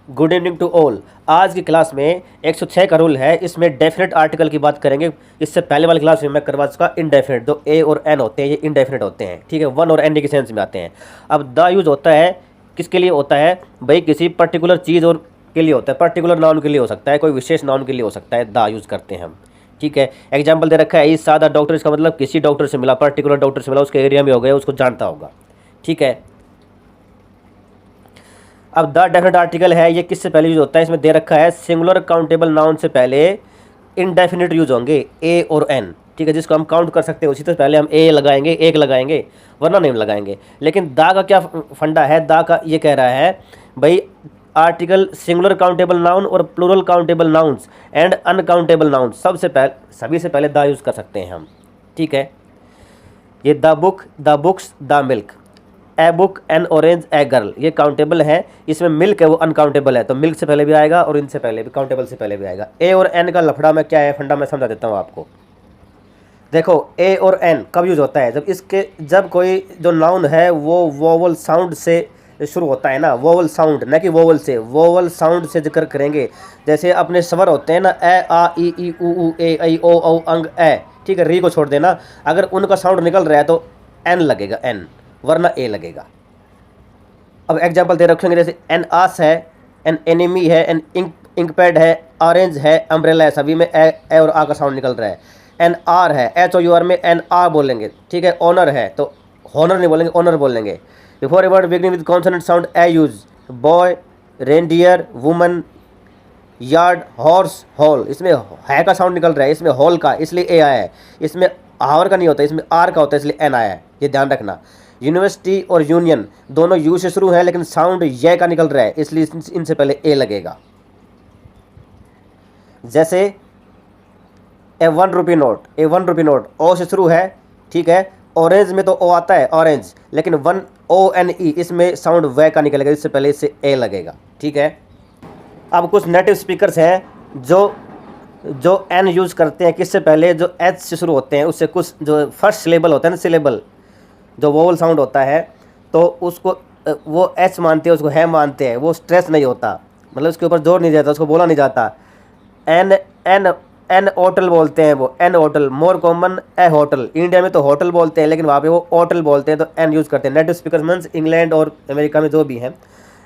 Good evening to all. आज की class में 106 का रूल है, इसमें डेफिनेट आर्टिकल की बात करेंगे। इससे पहले वाली क्लास में मैं करवा चुका इनडेफिनेट। जो ए और एन होते हैं ये इनडेफिनेट होते हैं, ठीक है, वन और एन के सेंस में आते हैं। अब द यूज होता है किसके लिए होता है भाई, किसी पर्टिकुलर चीज़ और के लिए होता है, पर्टिकुलर नाउन के लिए हो सकता है, कोई विशेष नाउन के लिए हो सकता है, द यूज़ करते हैं हम, ठीक है। एग्जाम्पल दे रखा है, इस सादा डॉक्टर, इसका मतलब किसी डॉक्टर से मिला, पर्टिकुलर डॉक्टर से मिला, उसके एरिया में हो गया, उसको जानता होगा, ठीक है। अब द डेफिनेट आर्टिकल है, ये किससे पहले यूज होता है, इसमें दे रखा है सिंगुलर काउंटेबल नाउन से पहले इनडेफिनिट यूज होंगे ए और एन, ठीक है, जिसको हम काउंट कर सकते हैं उसी से पहले हम ए लगाएंगे, एक लगाएंगे, वरना नहीं लगाएंगे। लेकिन दा का क्या फंडा है, दा का ये कह रहा है भाई आर्टिकल सिंगुलर काउंटेबल नाउन और plural countable nouns and uncountable noun सबसे पहले सभी से पहले दा यूज़ कर सकते हैं हम, ठीक है। ये the book, the books, the milk, a book, N orange, a girl, ये काउंटेबल है। इसमें मिल्क है वो अनकाउंटेबल है, तो मिल्क से पहले भी आएगा और इनसे पहले भी, काउंटेबल से पहले भी आएगा। ए और एन का लफड़ा में क्या है, फंडा मैं समझा देता हूँ आपको। देखो ए और एन कब यूज होता है, जब कोई जो नाउन है वो वोवल साउंड से शुरू होता है ना, वोवल साउंड, न कि वोवल से, वोवल साउंड से जिक्र करेंगे। जैसे अपने स्वर होते हैं ना, ए आ ई ऊ ए ऐ ओ औ अंग ए, ठीक है, री को छोड़ देना, अगर उनका साउंड निकल रहा है तो एन लगेगा, एन, वरना ए लगेगा। अब एग्जाम्पल दे रखेंगे, जैसे एन आस है, एन एनिमी है, एन इंक पैड है, ऑरेंज है, अम्ब्रेला है, सभी में ए और आ का साउंड निकल रहा है। एन आर है, एच ओ यू आर में एन आर बोलेंगे, ठीक है। ऑनर है तो हॉनर नहीं बोलेंगे, ऑनर बोलेंगे। Before a word beginning with consonant sound A use, boy, reindeer, woman, yard, horse, hall, इसमें है का साउंड निकल रहा है, इसमें हॉल का, इसलिए ए आया है। इसमें आवर का नहीं होता, इसमें आर का होता है, इसलिए एन आया है, ये ध्यान रखना। यूनिवर्सिटी और यूनियन दोनों यू से शुरू है, लेकिन साउंड ये का निकल रहा है, इसलिए इनसे पहले ए लगेगा। जैसे ए 1 रुपी नोट, ए 1 रुपी नोट ओ से शुरू है, ठीक है। ऑरेंज में तो ओ आता है, ऑरेंज, लेकिन 1 ओ एन ई, इसमें साउंड वे का निकलेगा, इससे पहले इससे ए लगेगा, ठीक है। अब कुछ नेटिव स्पीकर्स हैं जो एन यूज़ करते हैं किससे पहले, जो एच से शुरू होते हैं, उससे कुछ जो फर्स्ट सिलेबल होता है ना, सिलेबल जो वोवल साउंड होता है, तो उसको वो एच मानते हैं, उसको है मानते हैं, वो स्ट्रेस नहीं होता, मतलब उसके ऊपर जोर नहीं जाता, उसको बोला नहीं जाता। एन एन एन होटल बोलते हैं, वो N hotel, more common A hotel, India में तो होटल बोलते हैं, लेकिन वहाँ पे वो होटल बोलते हैं, तो एन यूज़ करते हैं। नेटिव स्पीकर्स मीन्स इंग्लैंड और अमेरिका में जो भी हैं।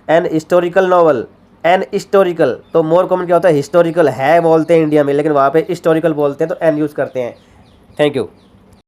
An historical novel, an historical, तो मोर कॉमन क्या होता है, हिस्टोरिकल है बोलते हैं इंडिया में, लेकिन वहाँ पे हिस्टोरिकल बोलते हैं, तो एन यूज़ करते हैं। Thank you.